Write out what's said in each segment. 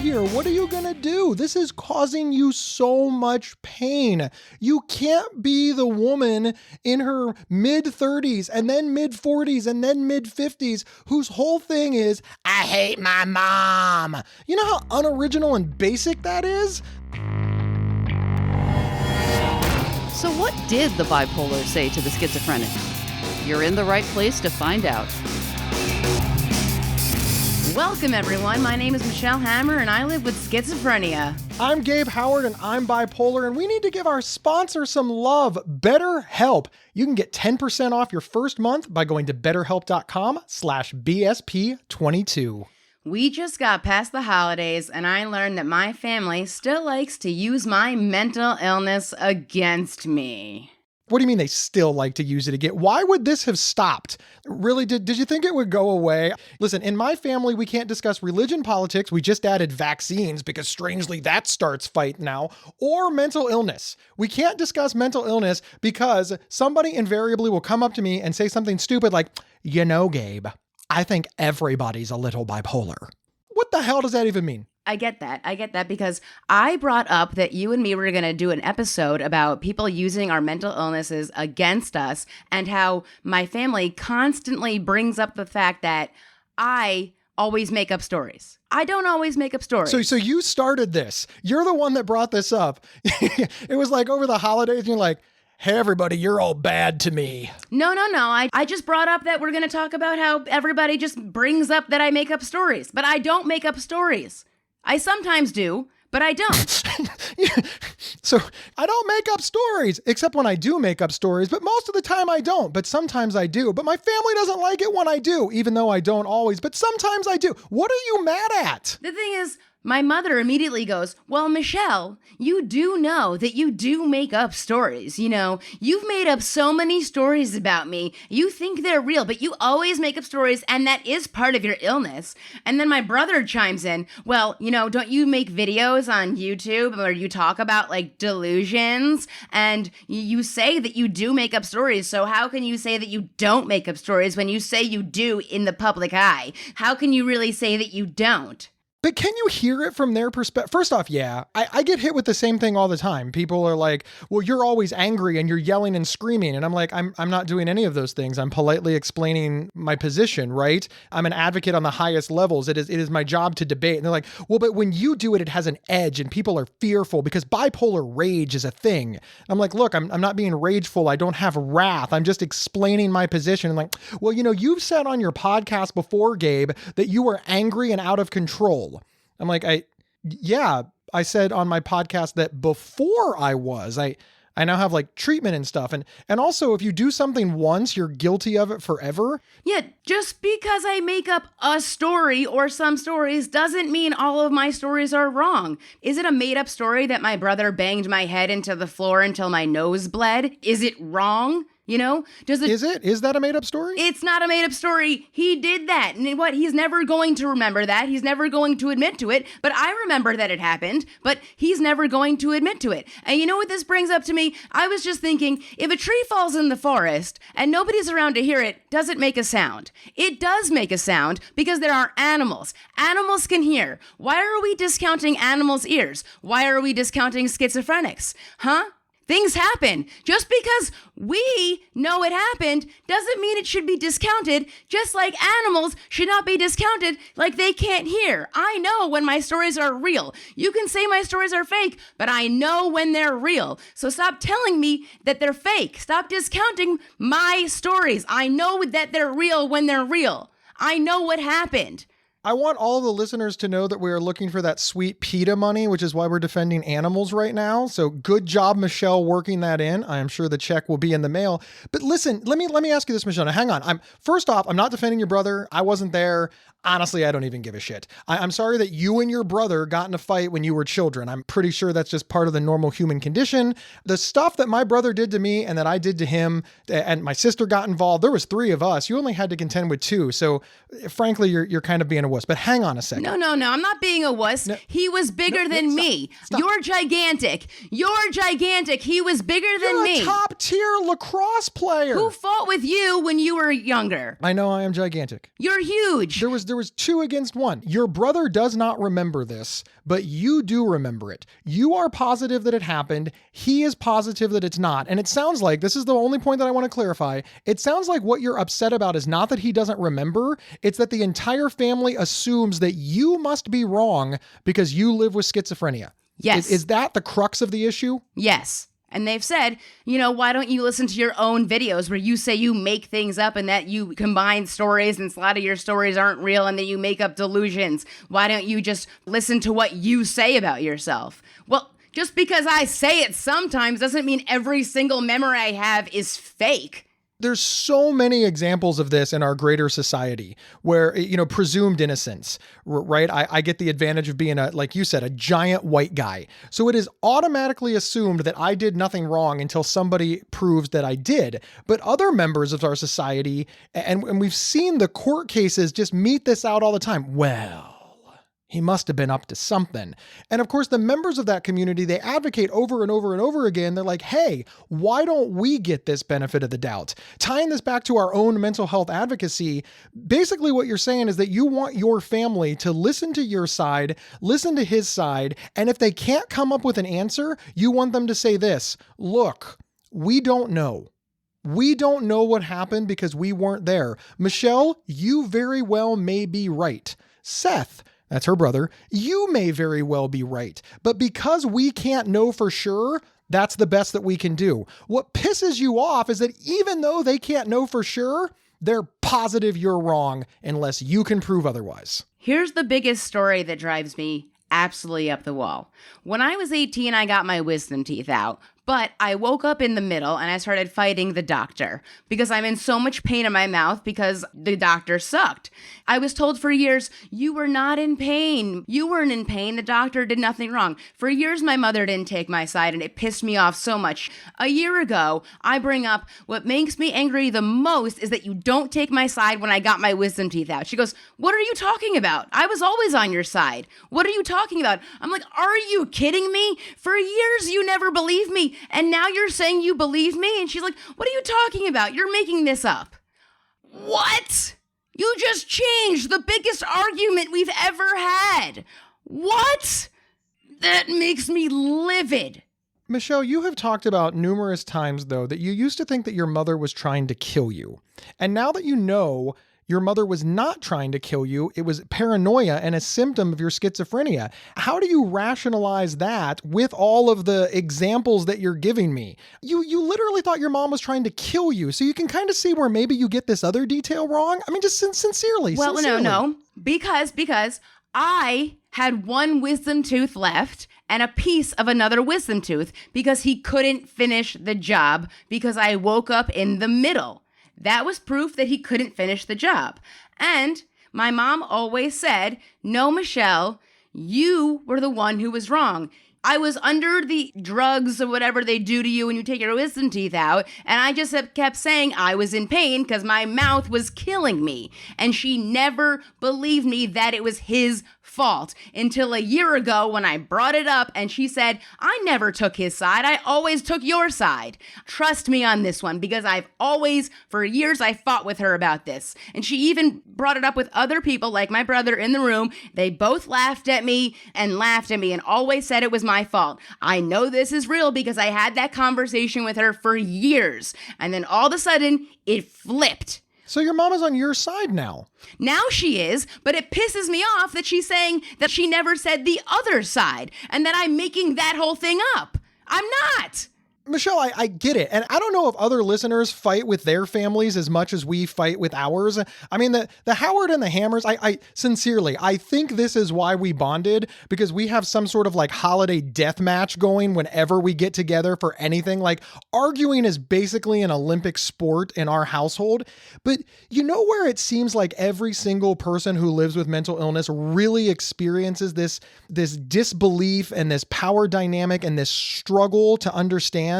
here. What are you going to do? This is causing you so much pain. You can't be the woman in her mid-30s and then mid-40s and then mid-50s whose whole thing is, I hate my mom. You know how unoriginal and basic that is? So what did the bipolar say to the schizophrenic? You're in the right place to find out. Welcome, everyone. My name is Michelle Hammer, and I live with schizophrenia. I'm Gabe Howard, and I'm bipolar, and we need to give our sponsor some love, BetterHelp. You can get 10% off your first month by going to betterhelp.com/BSP22. We just got past the holidays, and I learned that my family still likes to use my mental illness against me. What do you mean they still like to use it again? Why would this have stopped? Really, did you think it would go away? Listen, in my family, we can't discuss religion, politics. We just added vaccines because strangely that starts fight now, or mental illness. We can't discuss mental illness because somebody invariably will come up to me and say something stupid like, you know, Gabe, I think everybody's a little bipolar. What the hell does that even mean? I get that because I brought up that you and me were going to do an episode about people using our mental illnesses against us and how my family constantly brings up the fact that I always make up stories. I don't always make up stories. So you started this. You're the one that brought this up. It was like over the holidays and you're like, hey, everybody, you're all bad to me. No. I just brought up that we're going to talk about how everybody just brings up that I make up stories, but I don't make up stories. I sometimes do, but I don't. So I don't make up stories, except when I do make up stories, but most of the time I don't, but sometimes I do. But my family doesn't like it when I do, even though I don't always, but sometimes I do. What are you mad at? The thing is, my mother immediately goes, well, Michelle, you do know that you do make up stories. You know, you've made up so many stories about me. You think they're real, but you always make up stories, and that is part of your illness. And then my brother chimes in, well, you know, don't you make videos on YouTube where you talk about like delusions and you say that you do make up stories. So how can you say that you don't make up stories when you say you do in the public eye? How can you really say that you don't? But can you hear it from their perspective? First off, yeah, I get hit with the same thing all the time. People are like, well, you're always angry and you're yelling and screaming. And I'm like, I'm not doing any of those things. I'm politely explaining my position, right? I'm an advocate on the highest levels. It is my job to debate. And they're like, well, but when you do it, it has an edge and people are fearful because bipolar rage is a thing. I'm like, look, I'm not being rageful. I don't have wrath. I'm just explaining my position. And like, well, you know, you've said on your podcast before, Gabe, that you were angry and out of control. I'm like, I said on my podcast that before I now have like treatment and stuff. And also if you do something once, you're guilty of it forever. Yeah, just because I make up a story or some stories doesn't mean all of my stories are wrong. Is it a made up story that my brother banged my head into the floor until my nose bled? Is it wrong? You know, Is that a made up story? It's not a made up story. He did that. And what? He's never going to remember that. He's never going to admit to it. But I remember that it happened, but he's never going to admit to it. And you know what this brings up to me? I was just thinking, if a tree falls in the forest and nobody's around to hear it, does it make a sound? It does make a sound because there are animals. Animals can hear. Why are we discounting animals' ears? Why are we discounting schizophrenics? Huh? Things happen. Just because we know it happened doesn't mean it should be discounted, just like animals should not be discounted like they can't hear. I know when my stories are real. You can say my stories are fake, but I know when they're real. So stop telling me that they're fake. Stop discounting my stories. I know that they're real when they're real. I know what happened. I want all the listeners to know that we are looking for that sweet PETA money, which is why we're defending animals right now. So good job, Michelle, working that in. I am sure the check will be in the mail. But listen, let me ask you this, Michelle. Now, hang on. First off, I'm not defending your brother. I wasn't there. Honestly, I don't even give a shit. I'm sorry that you and your brother got in a fight when you were children. I'm pretty sure that's just part of the normal human condition. The stuff that my brother did to me and that I did to him, and my sister got involved, there was 3 of us. You only had to contend with 2. So frankly, you're kind of being a wuss, but hang on a second. No, I'm not being a wuss. No. He was bigger than me. Stop. You're gigantic. He was bigger than me. You're a top-tier lacrosse player. Who fought with you when you were younger? I know I am gigantic. You're huge. There was 2 against 1. Your brother does not remember this, but you do remember it. You are positive that it happened. He is positive that it's not. And it sounds like, this is the only point that I want to clarify, it sounds like what you're upset about is not that he doesn't remember, it's that the entire family assumes that you must be wrong because you live with schizophrenia. Yes. Is that the crux of the issue? Yes. And they've said, why don't you listen to your own videos where you say you make things up and that you combine stories and a lot of your stories aren't real and that you make up delusions? Why don't you just listen to what you say about yourself? Well, just because I say it sometimes doesn't mean every single memory I have is fake. There's so many examples of this in our greater society where, presumed innocence, right? I get the advantage of being like you said, a giant white guy. So it is automatically assumed that I did nothing wrong until somebody proves that I did. But other members of our society, and we've seen the court cases just mete this out all the time. Well, he must have been up to something. And of course, the members of that community, they advocate over and over and over again. They're like, hey, why don't we get this benefit of the doubt? Tying this back to our own mental health advocacy, basically what you're saying is that you want your family to listen to your side, listen to his side, and if they can't come up with an answer, you want them to say this: look, we don't know. We don't know what happened because we weren't there. Michelle, you very well may be right. Seth, that's her brother, you may very well be right. But because we can't know for sure, that's the best that we can do. What pisses you off is that even though they can't know for sure, they're positive you're wrong unless you can prove otherwise. Here's the biggest story that drives me absolutely up the wall. When I was 18, I got my wisdom teeth out. But I woke up in the middle and I started fighting the doctor because I'm in so much pain in my mouth because the doctor sucked. I was told for years, you were not in pain. You weren't in pain. The doctor did nothing wrong. For years, my mother didn't take my side and it pissed me off so much. A year ago, I bring up what makes me angry the most is that you don't take my side when I got my wisdom teeth out. She goes, what are you talking about? I was always on your side. What are you talking about? I'm like, are you kidding me? For years, you never believed me. And now you're saying you believe me? And she's like, what are you talking about? You're making this up. What? You just changed the biggest argument we've ever had. What? That makes me livid. Michelle, you have talked about numerous times, though, that you used to think that your mother was trying to kill you. And now that you know your mother was not trying to kill you, it was paranoia and a symptom of your schizophrenia. How do you rationalize that with all of the examples that you're giving me? You literally thought your mom was trying to kill you, so you can kind of see where maybe you get this other detail wrong. I mean, just sincerely. Well, no. Because I had one wisdom tooth left and a piece of another wisdom tooth because he couldn't finish the job because I woke up in the middle. That was proof that he couldn't finish the job. And my mom always said, no, Michelle, you were the one who was wrong. I was under the drugs or whatever they do to you when you take your wisdom teeth out. And I just kept saying I was in pain because my mouth was killing me. And she never believed me that it was his fault until a year ago when I brought it up and she said, I never took his side. I always took your side. Trust me on this one because for years, I fought with her about this. And she even brought it up with other people like my brother in the room. They both laughed at me and always said it was my fault. I know this is real because I had that conversation with her for years. And then all of a sudden, it flipped. So your mom is on your side now. Now she is, but it pisses me off that she's saying that she never said the other side and that I'm making that whole thing up. I'm not. Michelle, I get it. And I don't know if other listeners fight with their families as much as we fight with ours. I mean, the Howard and the Hammers, I sincerely, I think this is why we bonded, because we have some sort of like holiday death match going whenever we get together for anything. Like arguing is basically an Olympic sport in our household. But you know where it seems like every single person who lives with mental illness really experiences this disbelief and this power dynamic and this struggle to understand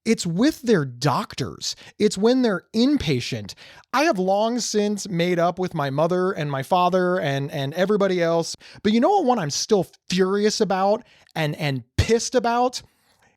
It's with their doctors. It's when they're inpatient. I have long since made up with my mother and my father and everybody else. But you know what one I'm still furious about and pissed about?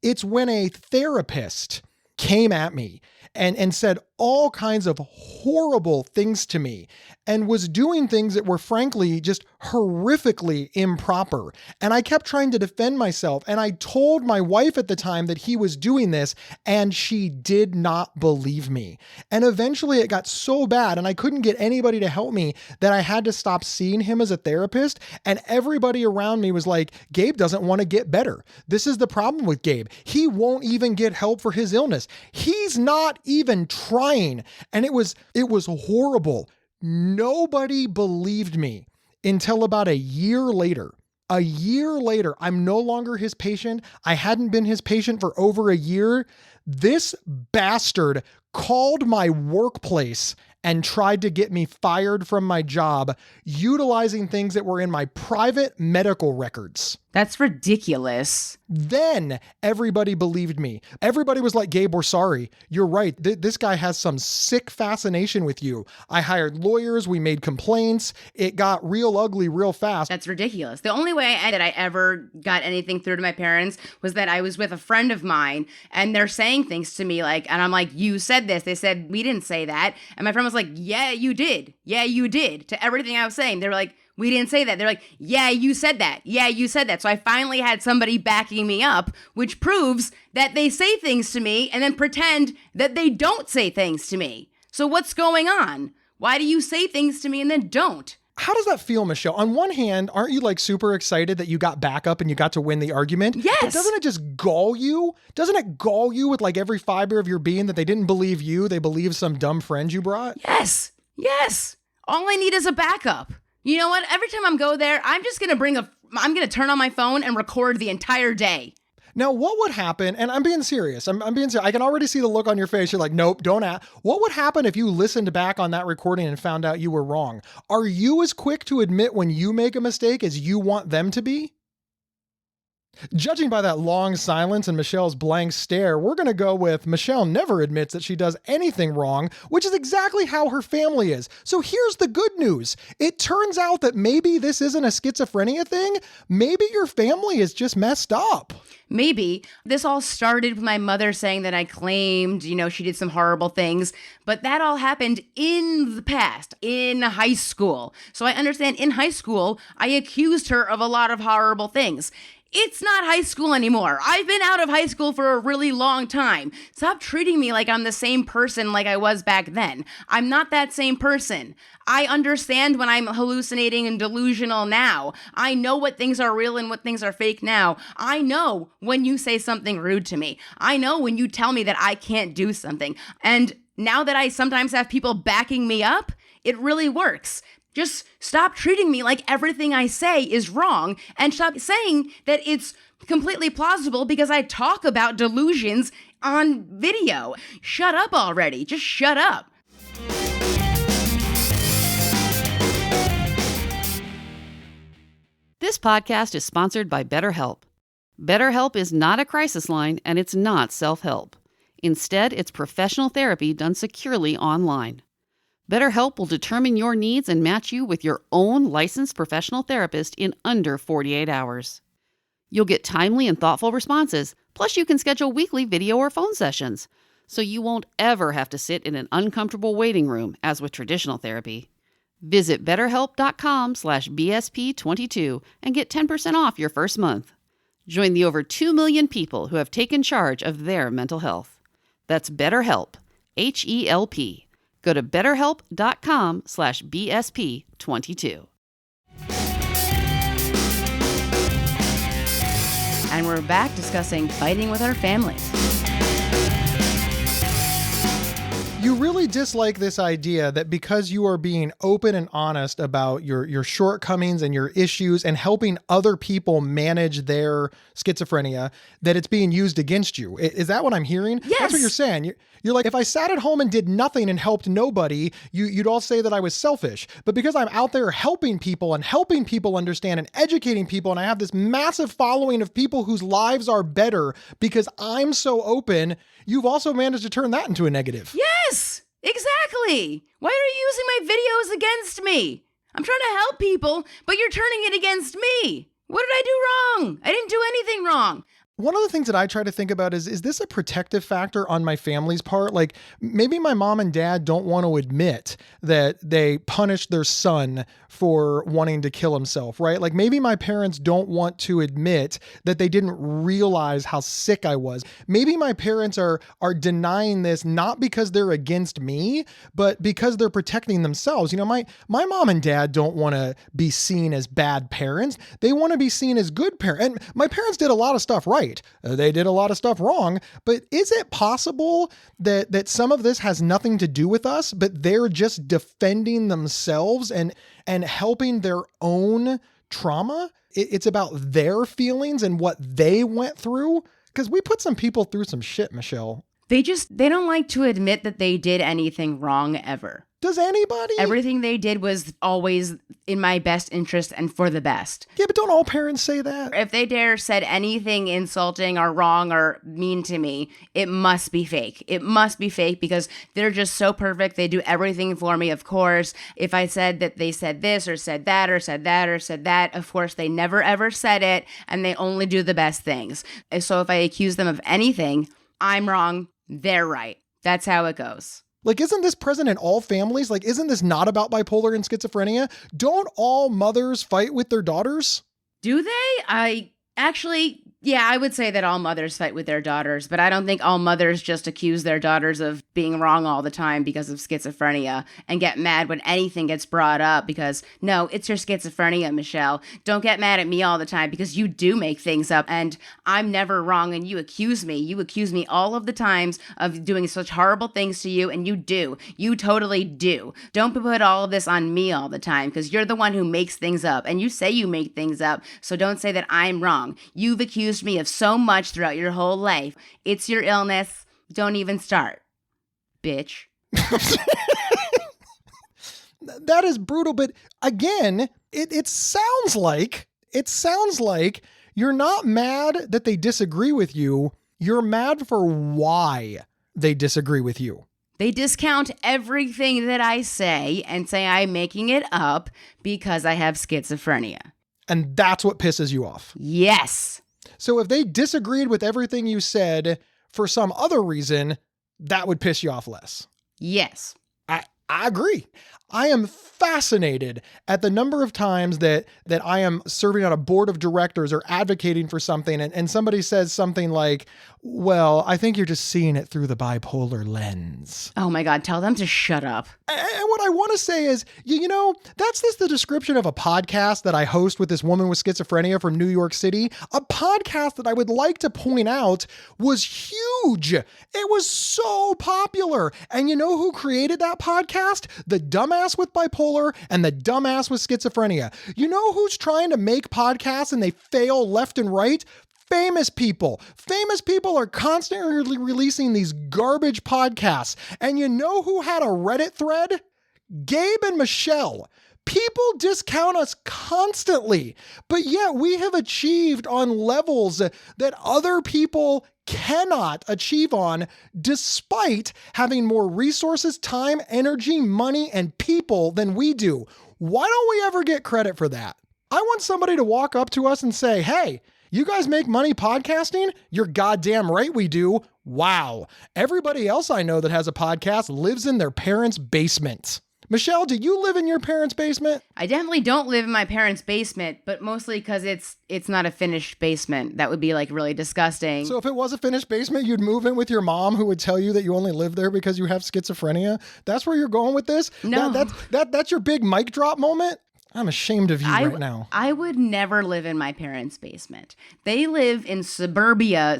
It's when a therapist came at me and said all kinds of horrible things to me and was doing things that were frankly just horrifically improper. And I kept trying to defend myself. And I told my wife at the time that he was doing this, and she did not believe me. And eventually it got so bad and I couldn't get anybody to help me that I had to stop seeing him as a therapist. And everybody around me was like, Gabe doesn't want to get better. This is the problem with Gabe. He won't even get help for his illness. He's not even trying. And it was horrible. Nobody believed me until about a year later. A year later, I'm no longer his patient. I hadn't been his patient for over a year. This bastard called my workplace and tried to get me fired from my job, utilizing things that were in my private medical records. That's ridiculous. Then everybody believed me. Everybody was like, Gabe, we're sorry. You're right. This guy has some sick fascination with you. I hired lawyers. We made complaints. It got real ugly real fast. That's ridiculous. The only way that I ever got anything through to my parents was that I was with a friend of mine and they're saying things to me like, and I'm like, you said this. They said, we didn't say that. And my friend was like, yeah, you did. Yeah, you did. To everything I was saying. They were like, we didn't say that. They're like, yeah, you said that. Yeah, you said that. So I finally had somebody backing me up, which proves that they say things to me and then pretend that they don't say things to me. So what's going on? Why do you say things to me and then don't? How does that feel, Michelle? On one hand, aren't you like super excited that you got back up and you got to win the argument? Yes. But doesn't it just gall you? Doesn't it gall you with like every fiber of your being that they didn't believe you, they believed some dumb friend you brought? Yes. Yes. All I need is a backup. You know what? Every time I'm go there, I'm just going to I'm going to turn on my phone and record the entire day. Now, what would happen, and I'm being serious, I'm being serious. I can already see the look on your face. You're like, nope, don't ask. What would happen if you listened back on that recording and found out you were wrong? Are you as quick to admit when you make a mistake as you want them to be? Judging by that long silence and Michelle's blank stare, we're going to go with Michelle never admits that she does anything wrong, which is exactly how her family is. So here's the good news. It turns out that maybe this isn't a schizophrenia thing. Maybe your family is just messed up. Maybe. This all started with my mother saying that I claimed, she did some horrible things, but that all happened in the past, in high school. So I understand in high school, I accused her of a lot of horrible things. It's not high school anymore. I've been out of high school for a really long time. Stop treating me like I'm the same person like I was back then. I'm not that same person. I understand when I'm hallucinating and delusional now. I know what things are real and what things are fake now. I know when you say something rude to me. I know when you tell me that I can't do something. And now that I sometimes have people backing me up, it really works. Just stop treating me like everything I say is wrong and stop saying that it's completely plausible because I talk about delusions on video. Shut up already. Just shut up. This podcast is sponsored by BetterHelp. BetterHelp is not a crisis line and it's not self-help. Instead, it's professional therapy done securely online. BetterHelp will determine your needs and match you with your own licensed professional therapist in under 48 hours. You'll get timely and thoughtful responses, plus you can schedule weekly video or phone sessions, so you won't ever have to sit in an uncomfortable waiting room as with traditional therapy. Visit BetterHelp.com/BSP22 and get 10% off your first month. Join the over 2 million people who have taken charge of their mental health. That's BetterHelp, H-E-L-P. Go to betterhelp.com/BSP22. And we're back discussing fighting with our families. You really dislike this idea that because you are being open and honest about your shortcomings and your issues and helping other people manage their schizophrenia, that it's being used against you. Is that what I'm hearing? Yes. That's what you're saying. You're like, if I sat at home and did nothing and helped nobody, you'd all say that I was selfish. But because I'm out there helping people and helping people understand and educating people, and I have this massive following of people whose lives are better because I'm so open, you've also managed to turn that into a negative. Yes, exactly. Why are you using my videos against me? I'm trying to help people, but you're turning it against me. What did I do wrong? I didn't do anything wrong. One of the things that I try to think about is this a protective factor on my family's part? Like maybe my mom and dad don't want to admit that they punished their son for wanting to kill himself, right? Like maybe my parents don't want to admit that they didn't realize how sick I was. Maybe my parents are denying this not because they're against me, but because they're protecting themselves. You know, my mom and dad don't want to be seen as bad parents. They want to be seen as good parents. And my parents did a lot of stuff right. They did a lot of stuff wrong, but is it possible that some of this has nothing to do with us, but they're just defending themselves and helping their own trauma? It's about their feelings and what they went through? Because we put some people through some shit, Michelle. They don't like to admit that they did anything wrong ever. Does anybody? Everything they did was always in my best interest and for the best. Yeah, but don't all parents say that? If they dare said anything insulting or wrong or mean to me, it must be fake. It must be fake because they're just so perfect. They do everything for me, of course. If I said that they said this or said that or said that or said that, of course, they never ever said it and they only do the best things. So if I accuse them of anything, I'm wrong, they're right. That's how it goes. Like, isn't this present in all families? Like, isn't this not about bipolar and schizophrenia? Don't all mothers fight with their daughters? Do they? I would say that all mothers fight with their daughters, but I don't think all mothers just accuse their daughters of being wrong all the time because of schizophrenia and get mad when anything gets brought up because, no, it's your schizophrenia, Michelle. Don't get mad at me all the time because you do make things up and I'm never wrong and you accuse me. You accuse me all of the times of doing such horrible things to you and you do. You totally do. Don't put all of this on me all the time because you're the one who makes things up and you say you make things up, so don't say that I'm wrong. You've accused me of so much throughout your whole life. It's your illness. Don't even start. Bitch. That is brutal, but again, it sounds like you're not mad that they disagree with you. You're mad for why they disagree with you. They discount everything that I say and say I'm making it up because I have schizophrenia. And that's what pisses you off. Yes. So if they disagreed with everything you said for some other reason, that would piss you off less. Yes. I agree. I am fascinated at the number of times that I am serving on a board of directors or advocating for something and somebody says something like, well, I think you're just seeing it through the bipolar lens. Oh my God, tell them to shut up. And what I want to say is, you know, that's just the description of a podcast that I host with this woman with schizophrenia from New York City. A podcast that I would like to point out was huge. It was so popular. And you know who created that podcast? The dumbass with bipolar and the dumbass with schizophrenia. You know who's trying to make podcasts and they fail left and right? Famous people. Famous people are constantly releasing these garbage podcasts. And you know who had a Reddit thread? Gabe and Michelle. People discount us constantly, but yet we have achieved on levels that other people cannot achieve on despite having more resources, time, energy, money, and people than we do. Why don't we ever get credit for that? I want somebody to walk up to us and say, hey, you guys make money podcasting? You're goddamn right we do. Wow. Everybody else I know that has a podcast lives in their parents' basement. Michelle, do you live in your parents' basement? I definitely don't live in my parents' basement, but mostly because it's not a finished basement. That would be like really disgusting. So if it was a finished basement, you'd move in with your mom who would tell you that you only live there because you have schizophrenia? That's where you're going with this? No. That's your big mic drop moment? I'm ashamed of you right now. I would never live in my parents' basement. They live in suburbia.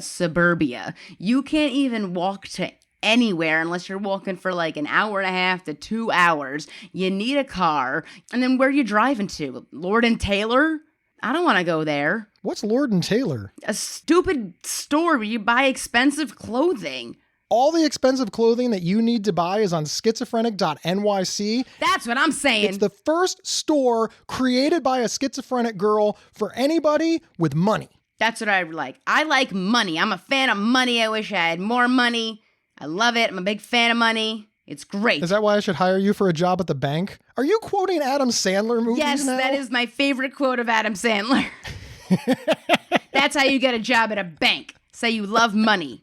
You can't even walk to anywhere unless you're walking for like an hour and a half to 2 hours. You need a car. And then where are you driving to? Lord and Taylor? I don't want to go there. What's Lord and Taylor? A stupid store where you buy expensive clothing. All the expensive clothing that you need to buy is on schizophrenic.nyc. That's what I'm saying. It's the first store created by a schizophrenic girl for anybody with money. That's what I like. I like money. I'm a fan of money. I wish I had more money. I love it. I'm a big fan of money. It's great. Is that why I should hire you for a job at the bank? Are you quoting Adam Sandler movies Yes, now? that is my favorite quote of Adam Sandler. That's how you get a job at a bank. Say you love money.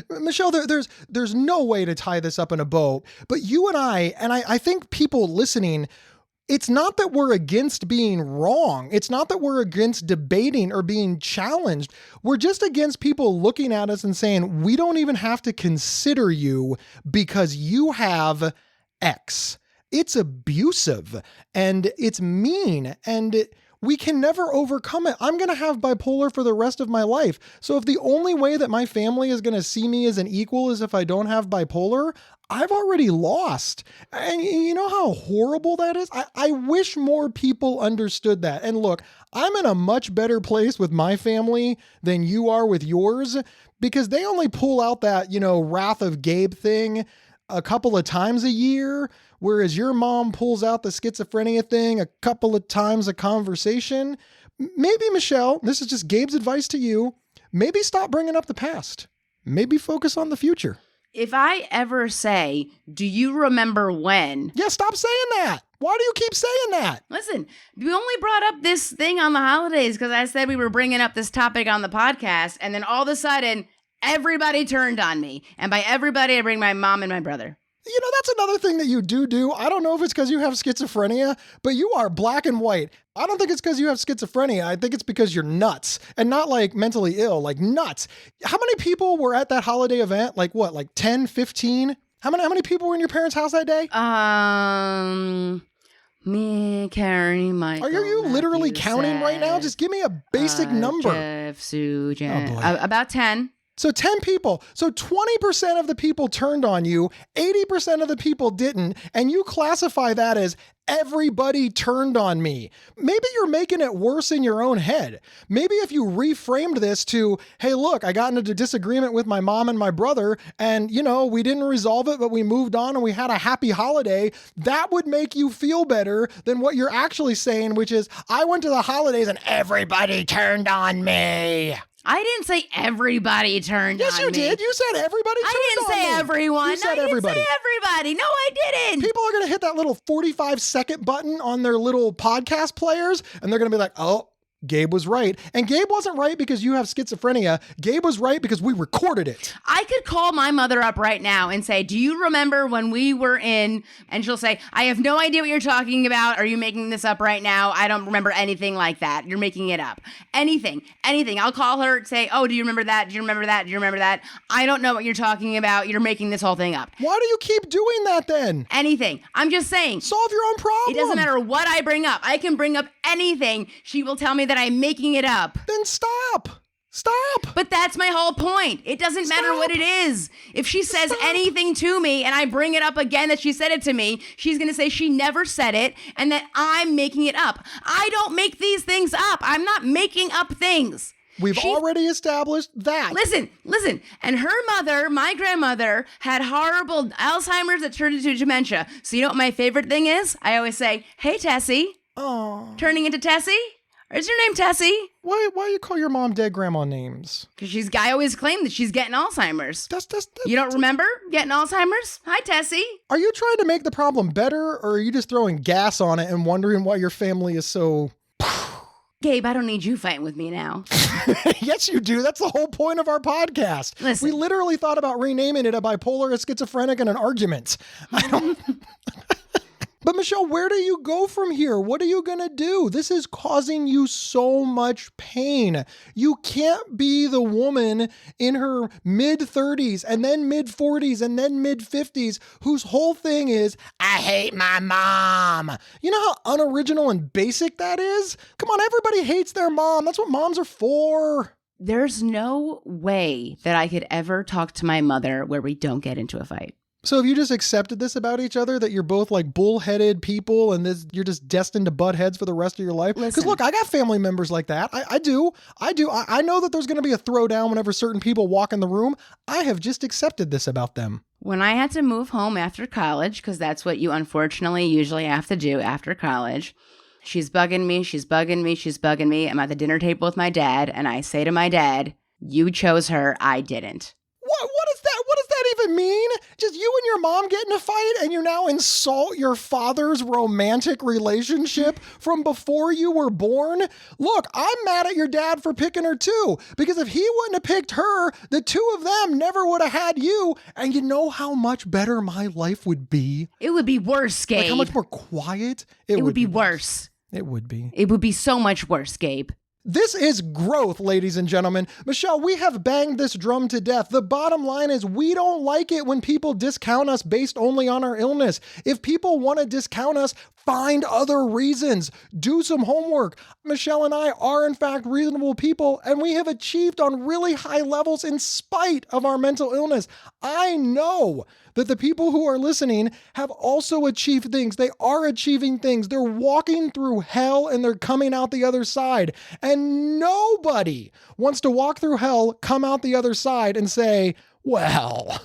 Michelle, there's no way to tie this up in a bow, but you and I think people listening, it's not that we're against being wrong. It's not that we're against debating or being challenged. We're just against people looking at us and saying, we don't even have to consider you because you have X. It's abusive and it's mean and we can never overcome it. I'm going to have bipolar for the rest of my life. So if the only way that my family is going to see me as an equal is if I don't have bipolar, I've already lost. And you know how horrible that is? I wish more people understood that. And look, I'm in a much better place with my family than you are with yours because they only pull out that, Wrath of Gabe thing a couple of times a year, whereas your mom pulls out the schizophrenia thing a couple of times a conversation. Maybe, Michelle, this is just Gabe's advice to you, maybe stop bringing up the past. Maybe focus on the future. If I ever say, do you remember when? Yeah, stop saying that. Why do you keep saying that? Listen, we only brought up this thing on the holidays because I said we were bringing up this topic on the podcast, and then all of a sudden, everybody turned on me. And by everybody, I bring my mom and my brother. That's another thing that you do. I don't know if it's because you have schizophrenia, but you are black and white. I don't think it's because you have schizophrenia. I think it's because you're nuts and not like mentally ill, like nuts. How many people were at that holiday event? Like what, like 10, 15? How many people were in your parents' house that day? Me, Carrie, Michael. Are you literally counting right now? Just give me a basic number. Jeff, Sue, Jen. Oh, boy. About 10. So 10 people. So 20% of the people turned on you, 80% of the people didn't, and you classify that as everybody turned on me. Maybe you're making it worse in your own head. Maybe if you reframed this to, hey, look, I got into a disagreement with my mom and my brother, and, we didn't resolve it, but we moved on and we had a happy holiday, that would make you feel better than what you're actually saying, which is, I went to the holidays and everybody turned on me. I didn't say everybody turned on me. Yes, you did. You said everybody turned on me. I didn't say everyone. You said I everybody. didn't say everybody. No, I didn't. People are going to hit that little 45-second button on their little podcast players, and they're going to be like, oh, Gabe was right. And Gabe wasn't right because you have schizophrenia. Gabe was right because we recorded it. I could call my mother up right now and say, do you remember when we were in, and she'll say, I have no idea what you're talking about. Are you making this up right now? I don't remember anything like that. You're making it up. Anything. I'll call her and say, oh, do you remember that? Do you remember that? Do you remember that? I don't know what you're talking about. You're making this whole thing up. Why do you keep doing that then? Anything. I'm just saying. Solve your own problem. It doesn't matter what I bring up. I can bring up anything. She will tell me that I'm making it up. Then stop. But that's my whole point. It doesn't matter what it is. If she says anything to me and I bring it up again that she said it to me, she's going to say she never said it and that I'm making it up. I don't make these things up. I'm not making up things. We've already established that. Listen. And her mother, my grandmother, had horrible Alzheimer's that turned into dementia. So you know what my favorite thing is? I always say, hey, Tessie. Oh. Turning into Tessie? Is your name Tessie? Why you call your mom dead grandma names? Because I always claim that she's getting Alzheimer's. That's you don't remember getting Alzheimer's? Hi, Tessie. Are you trying to make the problem better, or are you just throwing gas on it and wondering why your family is so... Gabe, I don't need you fighting with me now. Yes, you do. That's the whole point of our podcast. Listen. We literally thought about renaming it a bipolar, a schizophrenic, and an argument. But Michelle, where do you go from here? What are you going to do? This is causing you so much pain. You can't be the woman in her mid-30s and then mid-40s and then mid-50s whose whole thing is, I hate my mom. You know how unoriginal and basic that is? Come on, everybody hates their mom. That's what moms are for. There's no way that I could ever talk to my mother where we don't get into a fight. So have you just accepted this about each other, that you're both like bullheaded people and you're just destined to butt heads for the rest of your life? Because look, I got family members like that. I do. I know that there's going to be a throwdown whenever certain people walk in the room. I have just accepted this about them. When I had to move home after college, because that's what you unfortunately usually have to do after college, she's bugging me, she's bugging me, she's bugging me. I'm at the dinner table with my dad, and I say to my dad, you chose her, I didn't. What is that? What does that even mean? Just you and your mom get in a fight and you now insult your father's romantic relationship from before you were born? Look, I'm mad at your dad for picking her too, because if he wouldn't have picked her, the two of them never would have had you. And you know how much better my life would be? It would be worse, Gabe. Like how much more quiet? It would be worse. It would be. It would be so much worse, Gabe. This is growth, ladies and gentlemen. Michelle, we have banged this drum to death. The bottom line is we don't like it when people discount us based only on our illness. If people want to discount us, find other reasons. Do some homework. Michelle and I are, in fact, reasonable people, and we have achieved on really high levels in spite of our mental illness. I know that the people who are listening have also achieved things. They are achieving things. They're walking through hell and they're coming out the other side. And nobody wants to walk through hell, come out the other side and say, well,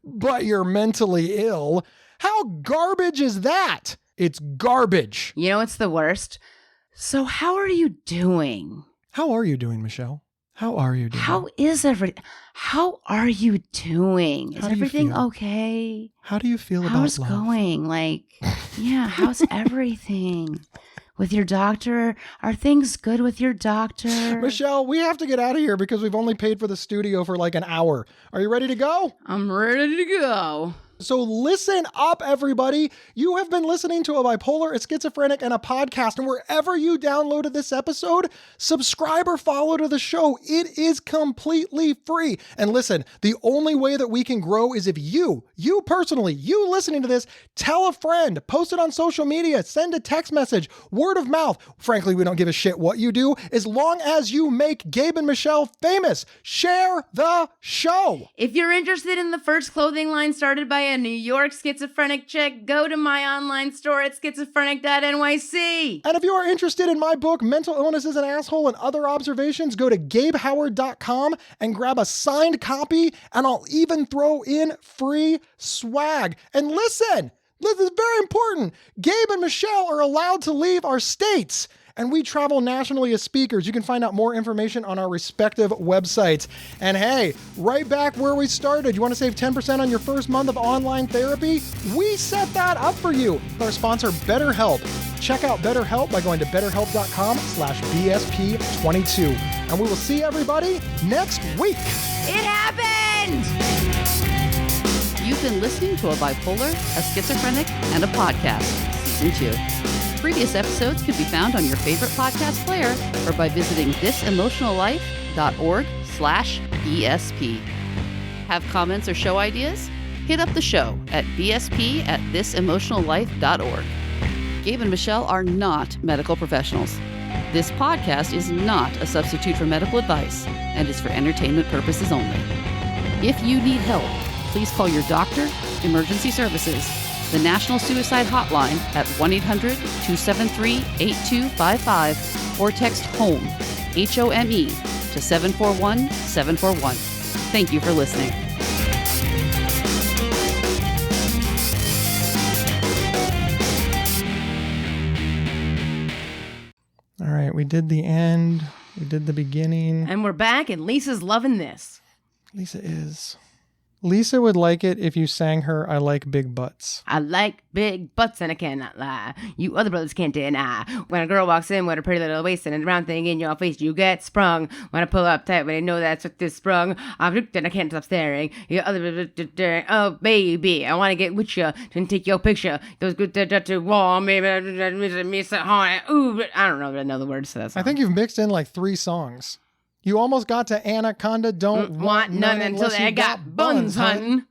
but you're mentally ill. How garbage is that? It's garbage. You know what's the worst? So how are you doing? How are you doing, Michelle? How are you doing? How are you doing? Is everything okay? How do you feel about how's love? Going? Like, yeah, how's everything? With your doctor? Are things good with your doctor? Michelle, we have to get out of here because we've only paid for the studio for like an hour. Are you ready to go? I'm ready to go. So listen up, everybody. You have been listening to A Bipolar, a Schizophrenic, and a podcast. And wherever you downloaded this episode, subscribe or follow to the show. It is completely free. And listen, the only way that we can grow is if you personally, you listening to this, tell a friend, post it on social media, send a text message, word of mouth. Frankly, we don't give a shit what you do, as long as you make Gabe and Michelle famous. Share the show. If you're interested in the first clothing line started by a New York schizophrenic chick, go to my online store at schizophrenic.nyc. And if you are interested in my book, Mental Illness is an Asshole and Other Observations, go to gabehoward.com and grab a signed copy, and I'll even throw in free swag. And listen, this is very important. Gabe and Michelle are allowed to leave our states, and we travel nationally as speakers. You can find out more information on our respective websites. And hey, right back where we started, you want to save 10% on your first month of online therapy? We set that up for you with our sponsor, BetterHelp. Check out BetterHelp by going to betterhelp.com/BSP22. And we will see everybody next week. It happened! You've been listening to A Bipolar, a Schizophrenic, and a Podcast, Season 2. Previous episodes can be found on your favorite podcast player or by visiting thisemotionallife.org/BSP. Have comments or show ideas? Hit up the show at bsp@thisemotionallife.org. Gabe and Michelle are not medical professionals. This podcast is not a substitute for medical advice and is for entertainment purposes only. If you need help, please call your doctor, emergency services, the National Suicide Hotline at 1-800-273-8255 or text HOME, HOME, to 741-741. Thank you for listening. All right, we did the end. We did the beginning. And we're back, and Lisa's loving this. Lisa is. Lisa would like it if you sang her I Like Big Butts. I like big butts and I cannot lie. You other brothers can't deny. When a girl walks in with a pretty little waist and a round thing in your face, you get sprung. When I pull up tight, when I know that's what this sprung, I'm looked and I can't stop staring. You other oh baby, I want to get with you and take your picture. Those good to wall, maybe miss it high. Ooh, I don't know the words to that song. I think you've mixed in like 3 songs. You almost got to Anaconda, don't want none until they got buns hunting.